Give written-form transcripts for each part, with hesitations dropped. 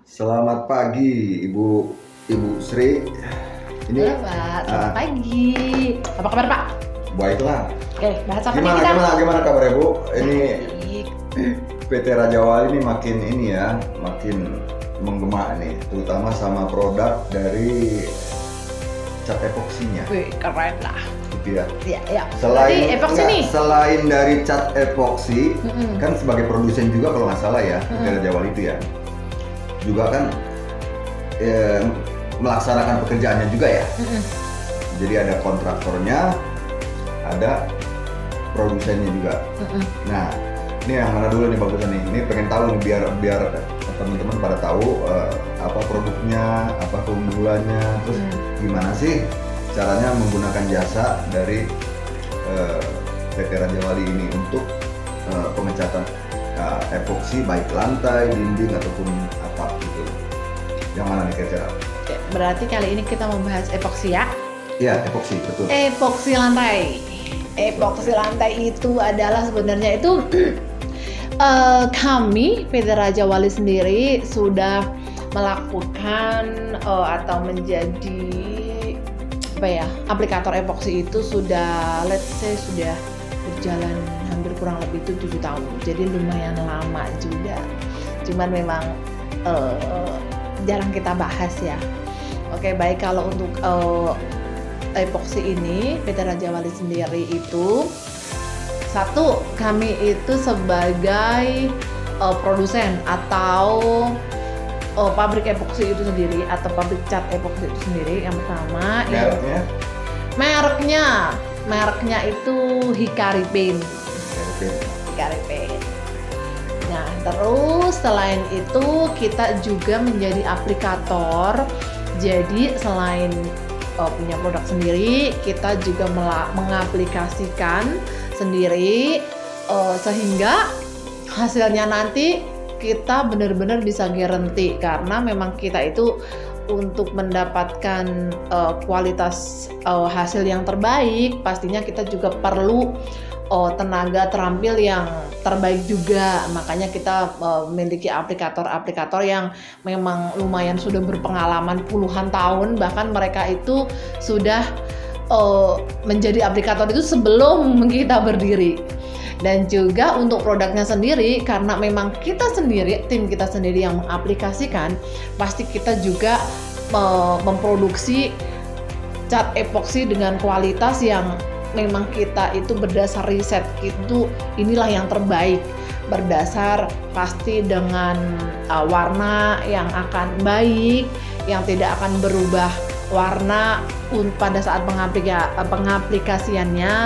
Selamat pagi Ibu Sri. Ini halo Pak, selamat pagi. Apa kabar Pak? Baiklah. Oke, bahas apa nih kita? Gimana kabarnya Bu? Ini Baik. PT Raja Wali ini makin menggema nih, terutama sama produk dari cat epoksinya. Wih, keren lah. Gitu ya. Iya. Selain epoksi nih. Selain dari cat epoksi, kan sebagai produsen juga kalau nggak salah ya, PT Raja Wali itu ya. Juga kan melaksanakan pekerjaannya juga ya. Jadi ada kontraktornya, ada produsennya juga. Nah, ini yang mana dulu nih bagusnya nih? Ini pengen tahu nih biar teman-teman pada tahu apa produknya, apa keunggulannya, terus gimana sih caranya menggunakan jasa dari PT Raja Wali ini untuk pengecatan epoksi baik lantai, dinding ataupun atap gitu. Yang mana nih kira-kira? Berarti kali ini kita membahas epoksi ya? Iya, epoksi, betul. Epoksi lantai. Epoksi lantai itu adalah sebenarnya itu kami PT Raja Wali sendiri sudah melakukan atau menjadi aplikator epoksi itu sudah sudah berjalan hampir kurang lebih itu 7 tahun. Jadi lumayan lama juga. Cuman memang jarang kita bahas ya. Oke, baik, kalau untuk epoksi ini PT Raja Wali sendiri itu satu, kami itu sebagai produsen atau pabrik epoksi itu sendiri atau pabrik cat epoksi itu sendiri. Yang pertama, mereknya itu Hikari Paint. Hikari Paint. Nah, terus selain itu kita juga menjadi aplikator. Jadi selain punya produk sendiri, kita juga mengaplikasikan sendiri sehingga hasilnya nanti kita benar-benar bisa guarantee, karena memang kita itu untuk mendapatkan kualitas hasil yang terbaik pastinya kita juga perlu tenaga terampil yang terbaik juga. Makanya kita memiliki aplikator-aplikator yang memang lumayan sudah berpengalaman puluhan tahun, bahkan mereka itu sudah menjadi aplikator itu sebelum kita berdiri. Dan juga untuk produknya sendiri, karena memang kita sendiri, tim kita sendiri yang mengaplikasikan, pasti kita juga memproduksi cat epoksi dengan kualitas yang memang kita itu berdasar riset itu inilah yang terbaik, berdasar pasti dengan warna yang akan baik, yang tidak akan berubah warna pada saat pengaplikasiannya.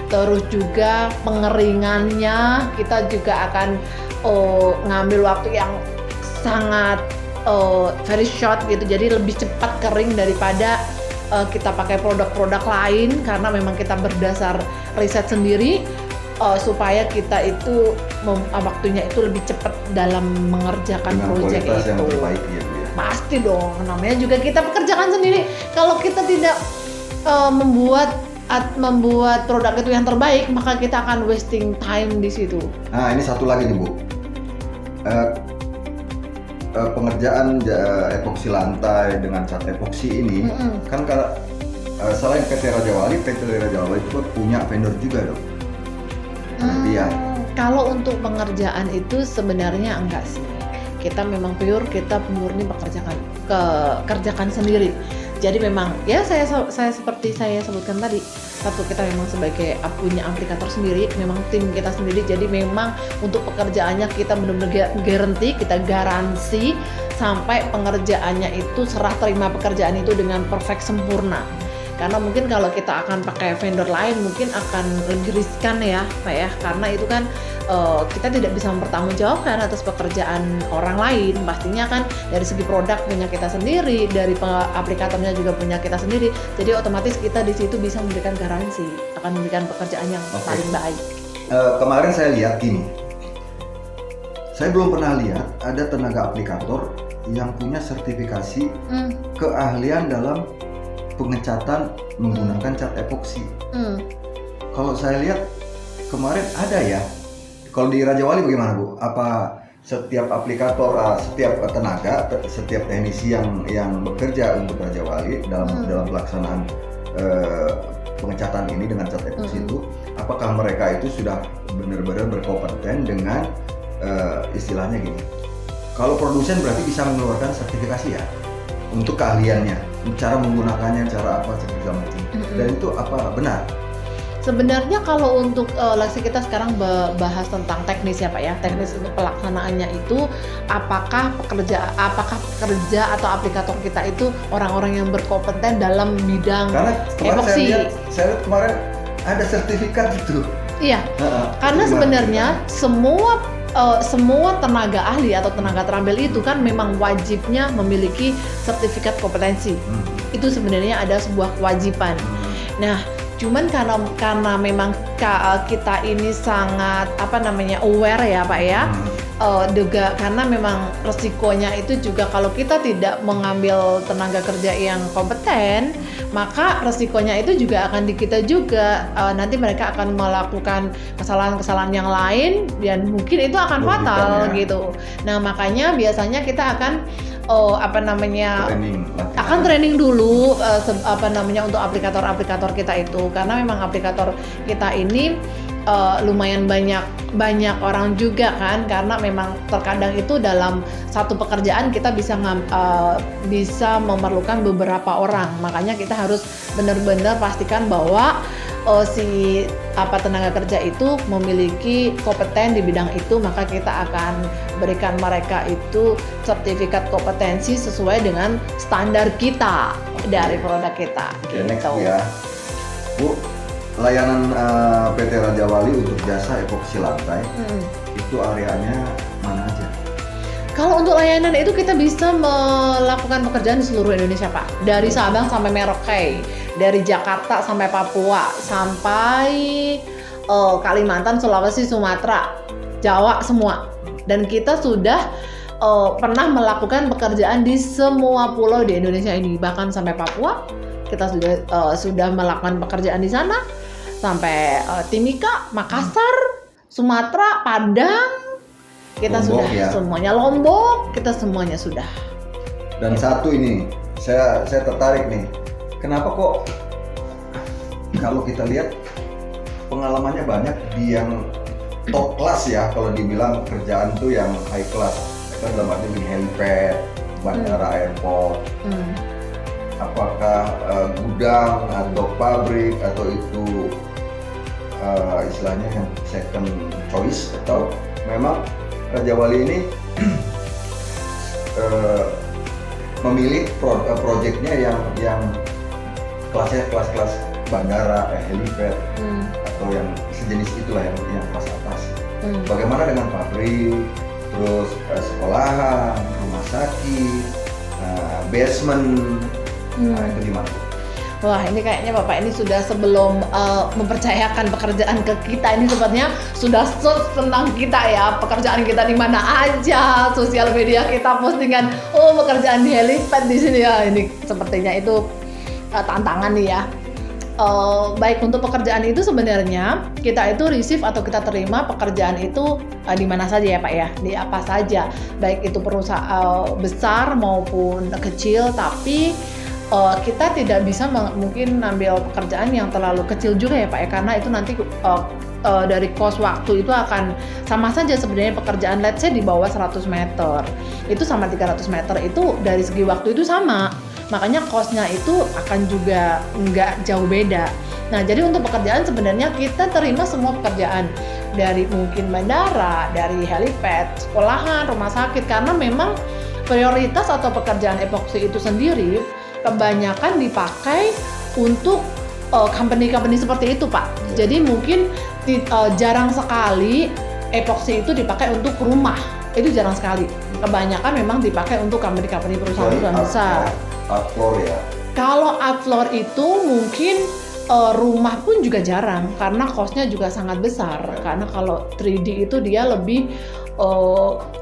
Terus juga pengeringannya kita juga akan ngambil waktu yang sangat very short gitu, jadi lebih cepat kering daripada kita pakai produk-produk lain, karena memang kita berdasar riset sendiri supaya kita itu waktunya itu lebih cepat dalam mengerjakan proyek itu. Yang terbaik ya, Bu ya. Pasti dong, namanya juga kita pekerjakan sendiri. Kalau kita tidak membuat produk itu yang terbaik, maka kita akan wasting time di situ. Nah, ini satu lagi nih Bu. Pengerjaan epoksi lantai dengan cat epoksi ini kan selain PT Raja Wali itu punya vendor juga dong. Iya. Kalau untuk pengerjaan itu sebenarnya enggak sih. Kita memang kita murni kerjakan sendiri. Jadi memang ya saya seperti saya sebutkan tadi, satu, kita memang sebagai punya aplikator sendiri, memang tim kita sendiri. Jadi memang untuk pekerjaannya kita benar-benar garansi sampai pengerjaannya itu serah terima pekerjaan itu dengan perfect sempurna. Karena mungkin kalau kita akan pakai vendor lain mungkin akan lebih riskan ya Pak ya, karena itu kan kita tidak bisa mempertanggungjawabkan atas pekerjaan orang lain. Pastinya kan dari segi produk punya kita sendiri, dari aplikatornya juga punya kita sendiri. Jadi otomatis kita di situ bisa memberikan garansi akan memberikan pekerjaan yang paling baik. Kemarin saya lihat gini, saya belum pernah lihat ada tenaga aplikator yang punya sertifikasi keahlian dalam pengecatan menggunakan cat epoksi. Kalau saya lihat kemarin ada ya. Kalau di Raja Wali bagaimana Bu? Apa setiap aplikator, setiap tenaga, setiap teknisi yang bekerja untuk Raja Wali dalam pelaksanaan pengecatan ini dengan cat epoxy itu, apakah mereka itu sudah benar-benar berkompeten dengan istilahnya gini, kalau produsen berarti bisa mengeluarkan sertifikasi ya untuk keahliannya, cara menggunakannya, cara apa segala macam, dan itu apa benar? Sebenarnya kalau untuk leksi kita sekarang bahas tentang teknis ya Pak ya, teknis untuk pelaksanaannya itu apakah pekerja atau aplikator kita itu orang-orang yang berkompeten dalam bidang epoxy. Saya lihat kemarin ada sertifikat itu. Iya, karena sebenarnya semua tenaga ahli atau tenaga terampil itu kan memang wajibnya memiliki sertifikat kompetensi. Itu sebenarnya ada sebuah kewajiban. Nah, cuman karena memang kita ini sangat aware ya Pak ya, karena memang resikonya itu juga kalau kita tidak mengambil tenaga kerja yang kompeten, maka resikonya itu juga akan di kita juga, nanti mereka akan melakukan kesalahan-kesalahan yang lain dan mungkin itu akan fatal gitu. Nah makanya biasanya kita akan training dulu untuk aplikator kita itu, karena memang aplikator kita ini lumayan banyak orang juga kan, karena memang terkadang itu dalam satu pekerjaan kita bisa memerlukan beberapa orang, makanya kita harus benar-benar pastikan bahwa tenaga kerja itu memiliki kompeten di bidang itu, maka kita akan berikan mereka itu sertifikat kompetensi sesuai dengan standar kita dari produk kita. Oke, next ya Bu, layanan PT Raja Wali untuk jasa epoksi lantai itu areanya mana aja? Kalau untuk layanan itu kita bisa melakukan pekerjaan di seluruh Indonesia Pak, dari Sabang sampai Merauke, dari Jakarta sampai Papua, sampai Kalimantan, Sulawesi, Sumatera, Jawa semua. Dan kita sudah pernah melakukan pekerjaan di semua pulau di Indonesia ini, bahkan sampai Papua kita sudah melakukan pekerjaan di sana, sampai Timika, Makassar, Sumatera, Padang. Kita Lombok, sudah ya. Semuanya, Lombok, kita semuanya sudah. Dan satu ini saya tertarik nih, kenapa kok kalau kita lihat pengalamannya banyak di yang top class ya, kalau dibilang kerjaan tuh yang high class, kan dalam arti di helipad, bandara, airport, apakah gudang atau pabrik atau itu istilahnya yang second choice, atau memang Raja Wali ini memilih proyeknya yang kelasnya kelas bandara, helipad, atau yang sejenis itulah yang kelas atas. Bagaimana dengan pabrik, terus sekolahan, rumah sakit, basement, itu gimana? Wah, ini kayaknya Bapak ini sudah sebelum mempercayakan pekerjaan ke kita ini sepertinya sudah search tentang kita ya, pekerjaan kita di mana aja, sosial media kita postingan, pekerjaan di helipad di sini ya. Ini sepertinya itu tantangan nih ya. Baik, untuk pekerjaan itu sebenarnya kita itu receive atau kita terima pekerjaan itu di mana saja ya Pak ya, di apa saja, baik itu perusahaan besar maupun kecil, tapi kita tidak bisa mungkin ambil pekerjaan yang terlalu kecil juga ya Pak ya, karena itu nanti dari cost waktu itu akan sama saja sebenarnya. Pekerjaan let's say di bawah 100 meter itu sama 300 meter itu dari segi waktu itu sama, makanya cost-nya itu akan juga nggak jauh beda. Nah jadi untuk pekerjaan sebenarnya kita terima semua pekerjaan, dari mungkin bandara, dari helipad, sekolahan, rumah sakit, karena memang prioritas atau pekerjaan epoxy itu sendiri kebanyakan dipakai untuk company-company seperti itu Pak. Jadi mungkin jarang sekali epoxy itu dipakai untuk rumah, itu jarang sekali. Kebanyakan memang dipakai untuk company-company perusahaan besar. Art floor ya? Kalau art floor itu mungkin rumah pun juga jarang, karena cost-nya juga sangat besar. Karena kalau 3D itu dia lebih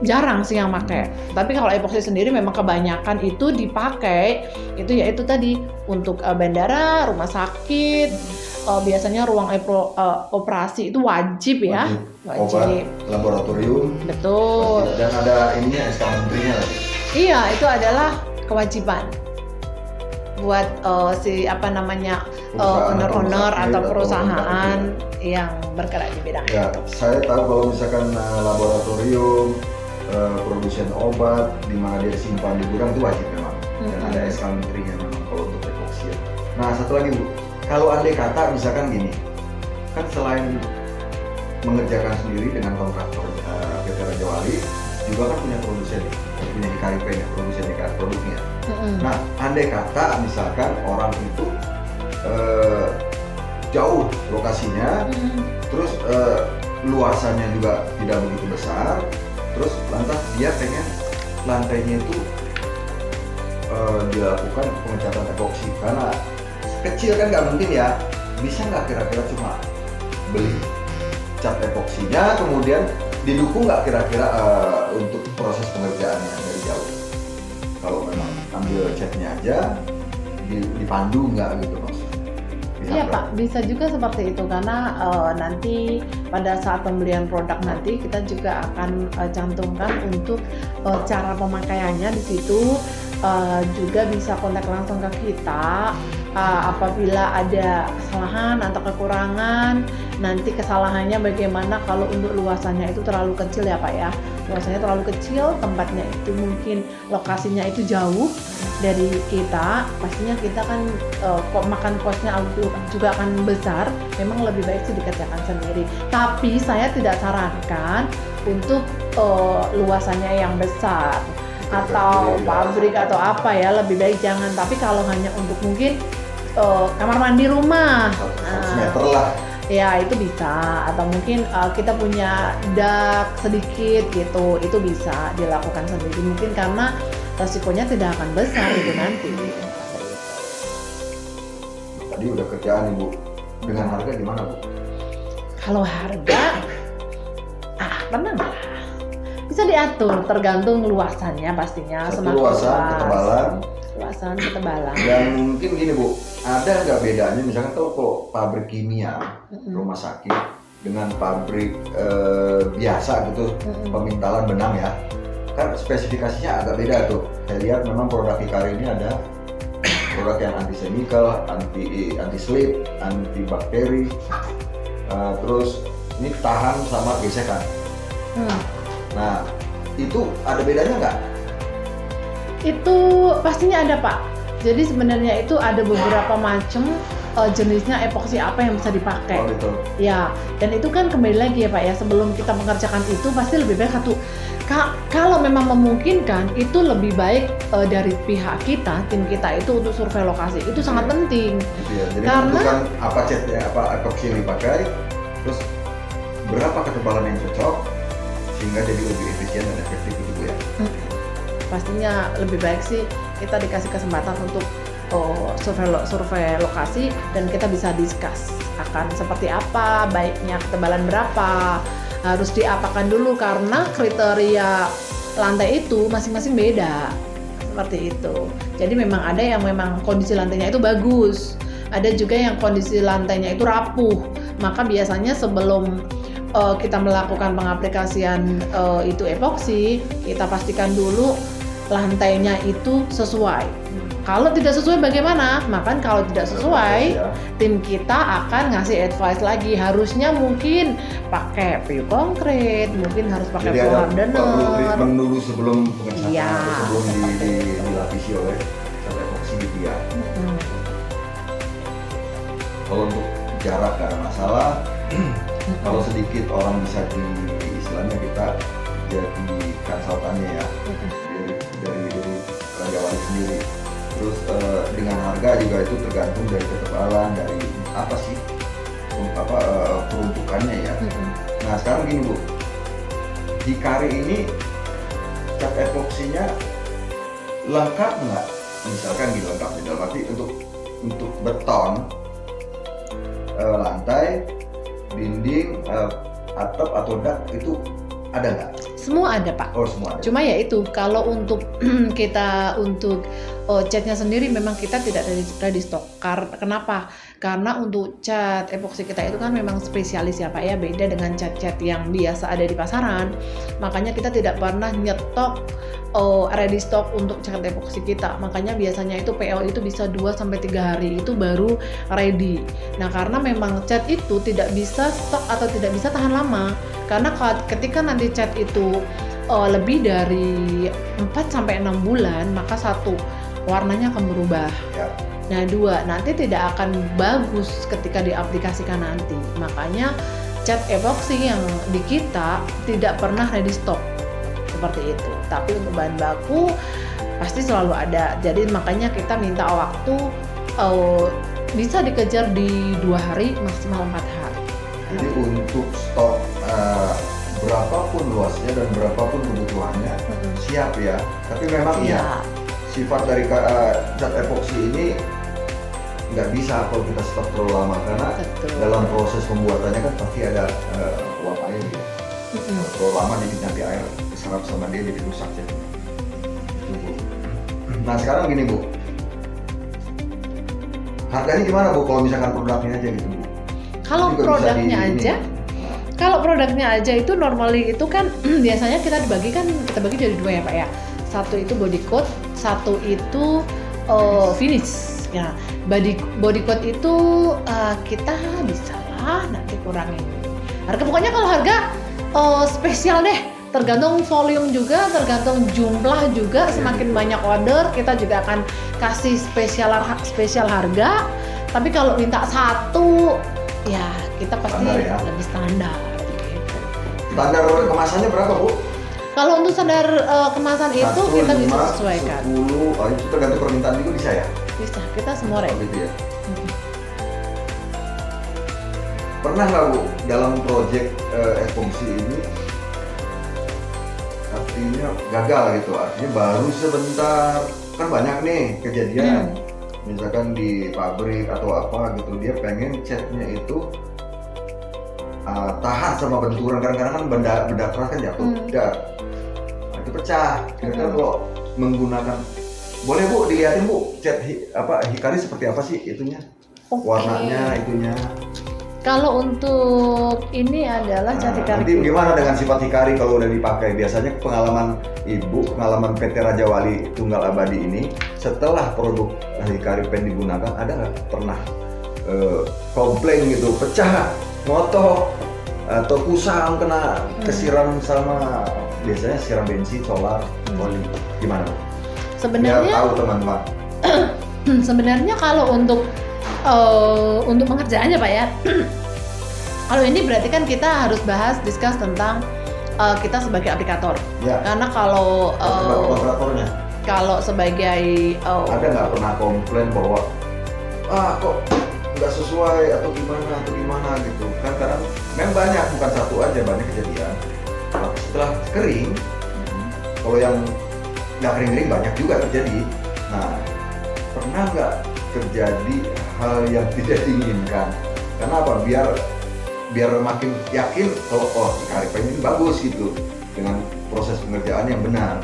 jarang sih yang pakai. Tapi kalau epoxy sendiri memang kebanyakan itu dipakai itu yaitu tadi untuk bandara, rumah sakit, biasanya ruang operasi itu wajib ya. Obat, laboratorium. Betul. Dan ada ininya SK menterinya lagi. Iya, itu adalah kewajiban buat owner-owner atau perusahaan yang bergerak di bidang ya, itu. Saya tahu kalau misalkan laboratorium, produsen obat, di mana dia disimpan di gudang itu wajib memang. Dan ada SK menterinya memang kalau untuk epoxy. Nah, satu lagi Bu, kalau andai kata misalkan gini, kan selain mengerjakan sendiri dengan kontraktor PT Raja Wali, juga kan punya produsen, punya HKRP ya, produsen produknya. Nah, andai kata misalkan orang itu jauh lokasinya, terus luasannya juga tidak begitu besar, terus lantas dia pengen lantainya itu dilakukan pengecatan epoksi karena kecil kan nggak mungkin ya, bisa nggak kira-kira cuma beli cat epoksinya kemudian didukung nggak kira-kira untuk proses pengerjaannya dari jauh? Kalau memang ambil catnya aja dipandu nggak gitu maksudnya? Iya Pak, bisa juga seperti itu karena nanti pada saat pembelian produk nanti kita juga akan cantumkan untuk cara pemakaiannya di situ. Juga bisa kontak langsung ke kita apabila ada kesalahan atau kekurangan. Nanti kesalahannya bagaimana kalau untuk luasannya itu terlalu kecil ya Pak ya. Luasannya terlalu kecil, tempatnya itu mungkin lokasinya itu jauh dari kita, pastinya kita kan makan kosnya juga akan besar. Memang lebih baik sih dikerjakan sendiri. Tapi saya tidak sarankan untuk luasannya yang besar atau pabrik atau apa ya, lebih baik jangan. Tapi kalau hanya untuk mungkin kamar mandi rumah 100 meter lah ya itu bisa, atau mungkin kita punya dak sedikit gitu, itu bisa dilakukan sendiri mungkin karena resikonya tidak akan besar itu nanti. Tadi udah kerjaan Ibu, dengan harga gimana Bu? Kalau harga tenang lah, bisa diatur tergantung luasannya pastinya. Satu luasan, ketebalan. Dan mungkin gini Bu, ada nggak bedanya misalkan kalau pabrik kimia, rumah sakit dengan pabrik biasa gitu, pemintalan benang ya, kan spesifikasinya agak beda tuh. Saya lihat memang produk Hikari ini ada produk yang anti chemical, anti slip, anti bakteri, terus ini tahan sama gesekan. Nah, itu ada bedanya nggak? Itu pastinya ada Pak. Jadi sebenarnya itu ada beberapa macam jenisnya epoksi apa yang bisa dipakai. Oh gitu. Ya, dan itu kan kembali lagi ya Pak ya, sebelum kita mengerjakan itu pasti lebih baik kalau memang memungkinkan itu lebih baik dari pihak kita, tim kita itu untuk survei lokasi. Itu sangat penting. Gitu ya. Jadi karena menentukan apa catnya, apa epoksi yang dipakai, terus berapa ketebalan yang cocok sehingga jadi lebih efisien dan efektif gitu Bu ya. Pastinya lebih baik sih kita dikasih kesempatan untuk survei lokasi dan kita bisa discuss akan seperti apa, baiknya ketebalan berapa, harus diapakan dulu karena kriteria lantai itu masing-masing beda seperti itu. Jadi memang ada yang memang kondisi lantainya itu bagus, ada juga yang kondisi lantainya itu rapuh. Maka biasanya sebelum kita melakukan pengaplikasian itu epoksi, kita pastikan dulu lantainya itu sesuai. Kalau tidak sesuai bagaimana? Maka kalau tidak sesuai, tim kita akan ngasih advice lagi. Harusnya mungkin pakai PU konkret, mungkin harus pakai PU hardener. Treatment dulu sebelum pengecatan ya, atau sebelum dilapisi oleh cat epoksi gitu ya. Kalau untuk jarak gak ada masalah. Kalau sedikit orang bisa istilahnya kita jadi konsultannya ya, dari Raja Wali sendiri. Terus dengan harga juga itu tergantung dari ketebalan, dari apa sih peruntukannya ya. Nah sekarang gini Bu, Hikari ini cat epoksinya lengkap nggak? Misalkan gitu lengkap, dalam arti untuk beton, lantai, dinding, atap atau dak itu ada nggak? Semua ada Pak. Oh semua ada. Cuma ya itu kalau untuk kita untuk catnya sendiri memang kita tidak ready stock. Kenapa? Karena untuk cat epoxy kita itu kan memang spesialis ya Pak ya, beda dengan cat-cat yang biasa ada di pasaran. Makanya kita tidak pernah nyetok ready stock untuk cat epoxy kita. Makanya biasanya itu PO itu bisa 2-3 hari itu baru ready. Nah, karena memang cat itu tidak bisa stok atau tidak bisa tahan lama. Karena ketika nanti cat itu lebih dari 4-6 bulan, maka satu, warnanya akan berubah. Ya. Nah, dua, nanti tidak akan bagus ketika diaplikasikan nanti. Makanya cat epoxy yang di kita tidak pernah ready stock seperti itu. Tapi untuk bahan baku pasti selalu ada. Jadi makanya kita minta waktu bisa dikejar di 2 hari maksimal 4 hari. Jadi untuk stok berapapun luasnya dan berapapun kebutuhannya siap ya. Tapi memang ya sifat dari cat epoxy ini nggak bisa kalau kita stok terlalu lama, karena dalam proses pembuatannya kan pasti ada uap air ya. Terlalu lama jadi nanti air diserap sama dia jadi rusak ya. Nah sekarang gini Bu, harganya gimana Bu kalau misalkan produknya aja gitu Bu? Kalau produknya aja, kalau produknya aja itu normally itu kan biasanya kita bagi jadi 2 ya Pak ya. Satu itu body coat, satu itu finish. Ya, body coat itu kita bisa lah nanti kurangin harga. Pokoknya kalau harga spesial deh, tergantung volume juga, tergantung jumlah juga. Semakin banyak order kita juga akan kasih spesial harga. Tapi kalau minta satu ya kita pasti standar ya? Lebih standar gitu. Standar kemasannya berapa Bu? Kalau untuk standar kemasan itu 1, kita 5, bisa sesuaikan 10, itu tergantung permintaan juga bisa ya? Bisa, kita semua ready. Gitu ya. Pernah nggak Bu dalam project epoxy ini artinya gagal gitu, artinya baru sebentar, kan banyak nih kejadian misalkan di pabrik atau apa gitu, dia pengen catnya itu tahan sama benturan, kadang-kadang kan benda keras kan jatuh, nah, itu pecah. Kira-kira kalau menggunakan, boleh Bu dilihatin Bu cat hikari seperti apa sih itunya, warnanya itunya. Kalau untuk ini adalah cat hikari. Nanti gimana dengan sifat hikari kalau udah dipakai? Biasanya pengalaman Ibu, pengalaman PT Raja Wali Tunggal Abadi ini, setelah produk hikari pen digunakan, ada nggak pernah komplain gitu, pecah, ngotok, atau kusam kena kesiram sama biasanya siram bensin, solar, oli, gimana? Sebenarnya biar tahu teman-teman. Sebenarnya kalau untuk pengerjaannya Pak ya, kalau ini berarti kan kita harus discuss tentang kita sebagai aplikator. Ya. Karena kalau kontraktornya, kalau sebagai ada nggak pernah komplain bahwa kok nggak sesuai atau gimana gitu kan? Kadang memang banyak, bukan satu aja, banyak kejadian. Setelah kering, kalau yang nggak kering banyak juga terjadi. Nah, pernah nggak terjadi hal yang tidak diinginkan? Karena apa? Biar makin yakin kalau hikari pen ini bagus gitu dengan proses pengerjaan yang benar.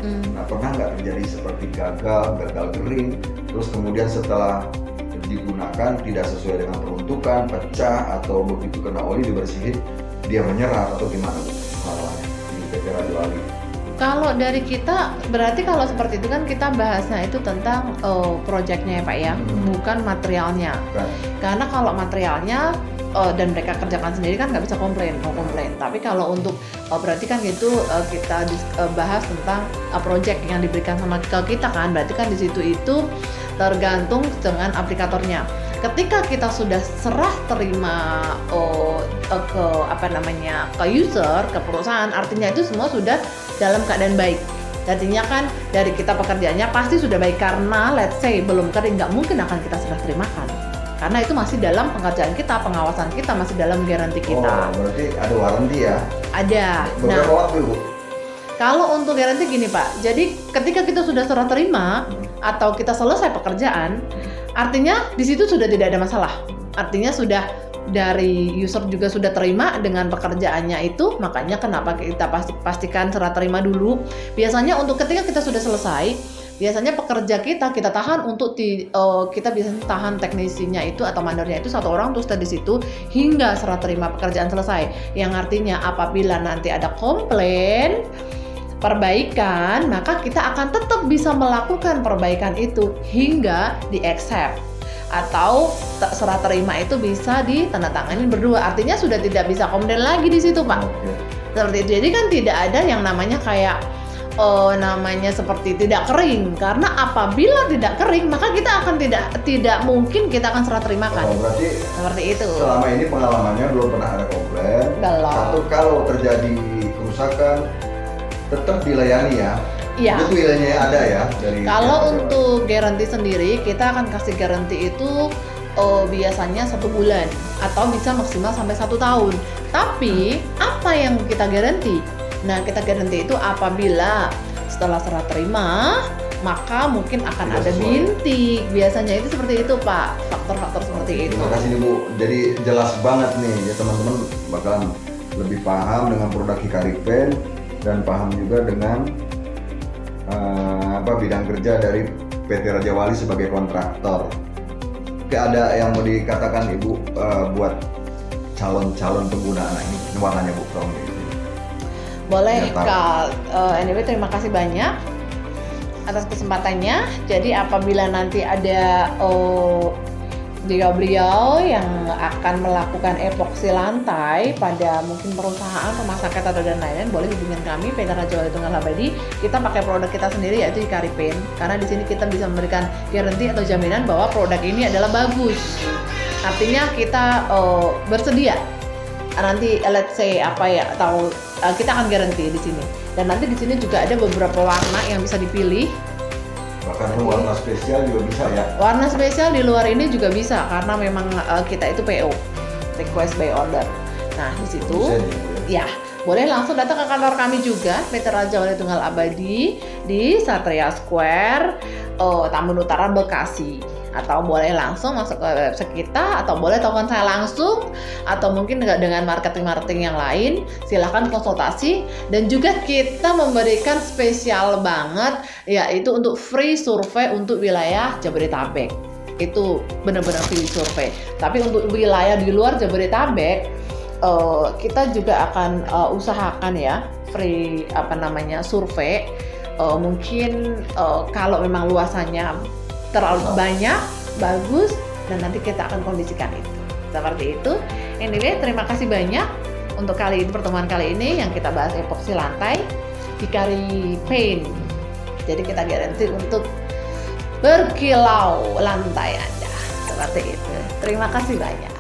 Nah, pernah nggak terjadi seperti gagal kering, terus kemudian setelah digunakan tidak sesuai dengan peruntukan, pecah, atau begitu kena oli dibersihin dia menyerap atau gimana pengalamannya di PT Raja Wali? Kalau dari kita berarti kalau seperti itu kan kita bahasnya itu tentang projectnya ya Pak ya, bukan materialnya. Kan. Karena kalau materialnya dan mereka kerjakan sendiri kan nggak bisa mau komplain. Tapi kalau untuk berarti kan gitu kita bahas tentang project yang diberikan sama kita kan, berarti kan di situ itu tergantung dengan aplikatornya. Ketika kita sudah serah terima ke user, ke perusahaan, artinya itu semua sudah dalam keadaan baik. Artinya kan dari kita pekerjaannya pasti sudah baik, karena let's say belum kering nggak mungkin akan kita serah terimakan. Karena itu masih dalam pengerjaan kita, pengawasan kita, masih dalam garansi kita. Oh, berarti ada warranty ya? Ada. Berapa waktu Bu? Kalau untuk garansi gini Pak, jadi ketika kita sudah serah terima atau kita selesai pekerjaan, artinya di situ sudah tidak ada masalah. Artinya sudah dari user juga sudah terima dengan pekerjaannya itu, makanya kenapa kita pastikan serah terima dulu. Biasanya untuk ketika kita sudah selesai, biasanya pekerja kita tahan untuk kita bisa tahan teknisinya itu atau mandornya itu 1 orang terus di situ hingga serah terima pekerjaan selesai. Yang artinya apabila nanti ada komplain perbaikan, maka kita akan tetap bisa melakukan perbaikan itu hingga di accept atau serah terima itu bisa ditandatangani berdua. Artinya sudah tidak bisa komplain lagi di situ, Pak. Seperti itu. Jadi kan tidak ada yang namanya kayak namanya seperti tidak kering, karena apabila tidak kering maka kita akan tidak mungkin kita akan serah terimakan. Berarti seperti itu. Selama ini pengalamannya belum pernah ada komplain. Atau kalau terjadi kerusakan tetap dilayani ya. Iya. Itu nilainya ada ya dari. Kalau untuk garansi sendiri kita akan kasih garansi itu biasanya 1 bulan atau bisa maksimal sampai 1 tahun. Tapi apa yang kita garansi? Nah, kita garansi itu apabila setelah serah terima maka mungkin akan ada bintik. Biasanya itu seperti itu, Pak. Faktor-faktor seperti itu. Terima kasih nih, Bu. Jadi jelas banget nih ya, teman-teman bakalan lebih paham dengan produk Hikari Paint dan paham juga dengan bidang kerja dari PT Raja Wali sebagai kontraktor. Oke, ada yang mau dikatakan Ibu buat calon-calon pengguna ini warnanya, Bu? Boleh, Kak. Anyway, terima kasih banyak atas kesempatannya. Jadi apabila nanti ada beliau yang akan melakukan epoksi lantai pada mungkin perusahaan, rumah sakit atau dan lain-lain, boleh hubungin kami PT Raja Wali Tunggal Abadi. Kita pakai produk kita sendiri yaitu Hikari Paint, karena di sini kita bisa memberikan garansi atau jaminan bahwa produk ini adalah bagus. Artinya kita bersedia nanti let's say kita akan garansi di sini. Dan nanti di sini juga ada beberapa warna yang bisa dipilih. Bahkan warna spesial juga bisa ya? Warna spesial di luar ini juga bisa, karena memang kita itu PO, request by order. Nah, di situ ya boleh langsung datang ke kantor kami juga, PT Raja Wali Tunggal Abadi di Satria Square, Tambun Utara, Bekasi. Atau boleh langsung masuk ke website kita, atau boleh telepon saya langsung, atau mungkin dengan marketing yang lain. Silahkan konsultasi. Dan juga kita memberikan spesial banget, yaitu untuk free survei untuk wilayah Jabodetabek. Itu benar-benar free survei. Tapi untuk wilayah di luar Jabodetabek, kita juga akan usahakan ya free survei. Mungkin kalau memang luasannya terlalu banyak, bagus, dan nanti kita akan kondisikan itu. Seperti itu. Anyway, terima kasih banyak untuk pertemuan kali ini yang kita bahas epoksi lantai Hikari Paint. Jadi kita garansi untuk berkilau lantai Anda. Seperti itu. Terima kasih banyak.